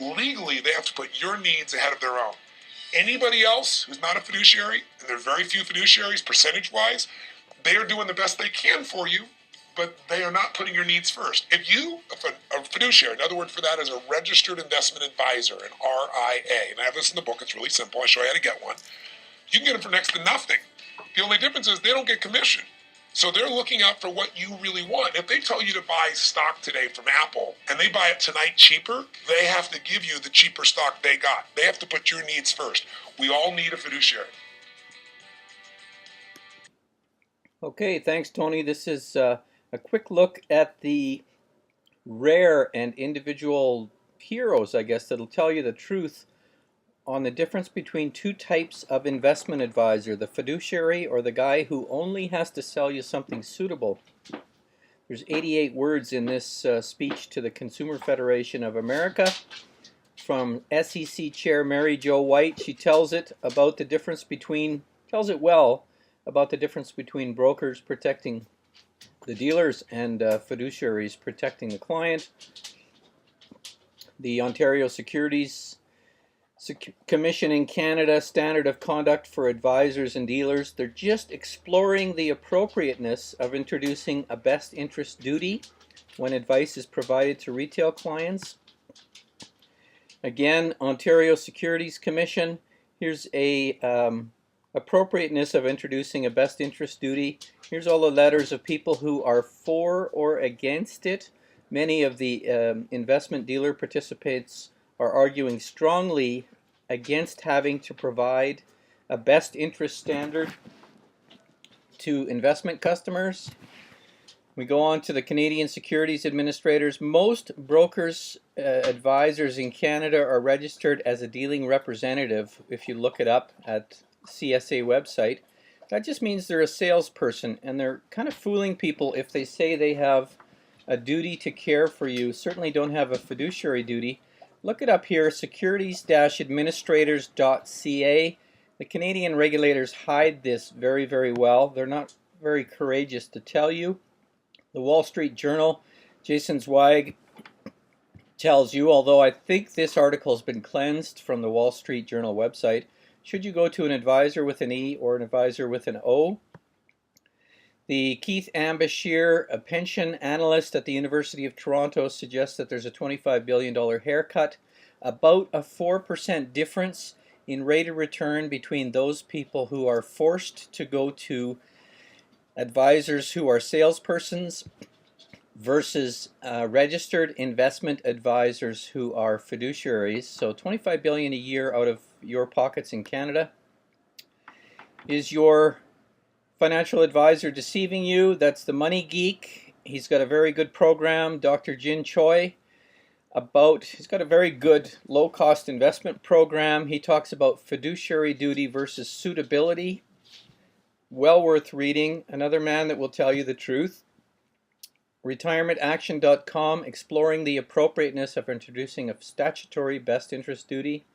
Legally, they have to put your needs ahead of their own. Anybody else who's not a fiduciary, and there are very few fiduciaries percentage-wise, they are doing the best they can for you, but they are not putting your needs first. If you, a fiduciary, another word for that is a registered investment advisor, an RIA, and I have this in the book, it's really simple, I show you how to get one. You can get them for next to nothing. The only difference is they don't get commission. So they're looking out for what you really want. If they tell you to buy stock today from Apple and they buy it tonight cheaper, they have to give you the cheaper stock they got. They have to put your needs first. We all need a fiduciary. Okay, thanks, Tony. This is a quick look at the rare and individual heroes, I guess, that'll tell you the truth on the difference between two types of investment advisor, the fiduciary or the guy who only has to sell you something suitable. There's 88 words in this speech to the Consumer Federation of America from SEC Chair Mary Jo White. She tells it about the difference between, tells it well about the difference between brokers protecting the dealers and fiduciaries protecting the client. The Ontario Securities Commission in Canada standard of conduct for advisors and dealers. They're just exploring the appropriateness of introducing a best interest duty when advice is provided to retail clients. Again, Ontario Securities Commission, here's a appropriateness of introducing a best interest duty. Here's all the letters of people who are for or against it. Many of the investment dealer participants are arguing strongly against having to provide a best interest standard to investment customers. We go on to the Canadian Securities Administrators. Most brokers, advisors in Canada are registered as a dealing representative. If you look it up at CSA website, that just means they're a salesperson, and they're kind of fooling people if they say they have a duty to care for you. Certainly don't have a fiduciary duty. Look it up here, securities-administrators.ca. The Canadian regulators hide this very, very well. They're not very courageous to tell you. The Wall Street Journal, Jason Zweig tells you, although I think this article has been cleansed from the Wall Street Journal website, should you go to an advisor with an E or an advisor with an O? The Keith Ambashear, a pension analyst at the University of Toronto, suggests that there's a $25 billion haircut, about a 4% difference in rate of return between those people who are forced to go to advisors who are salespersons versus registered investment advisors who are fiduciaries. So $25 billion a year out of your pockets in Canada. Is your financial advisor deceiving you? That's the Money Geek. He's got a very good program, Dr. Jin Choi, he's got a very good low-cost investment program. He talks about fiduciary duty versus suitability. Well worth reading. Another man that will tell you the truth. RetirementAction.com, exploring the appropriateness of introducing a statutory best interest duty.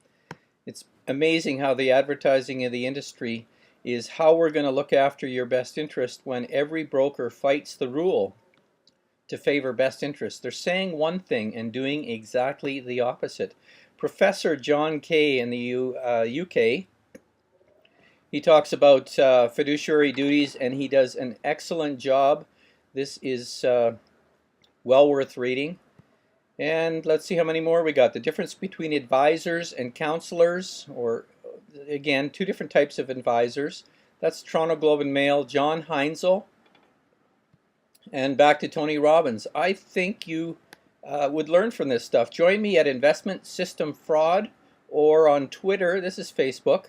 It's amazing how the advertising of the industry is how we're going to look after your best interest when every broker fights the rule to favor best interest. They're saying one thing and doing exactly the opposite. Professor John Kay in the UK, he talks about fiduciary duties, and he does an excellent job. This is well worth reading. And let's see how many more we got. The difference between advisors and counselors, or again, two different types of advisors. That's Toronto Globe and Mail, John Heinzel. And back to Tony Robbins. I think you would learn from this stuff. Join me at Investment System Fraud, or on Twitter, this is Facebook,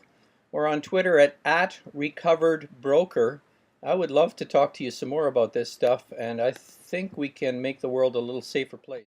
or on Twitter at @RecoveredBroker. I would love to talk to you some more about this stuff, and I think we can make the world a little safer place.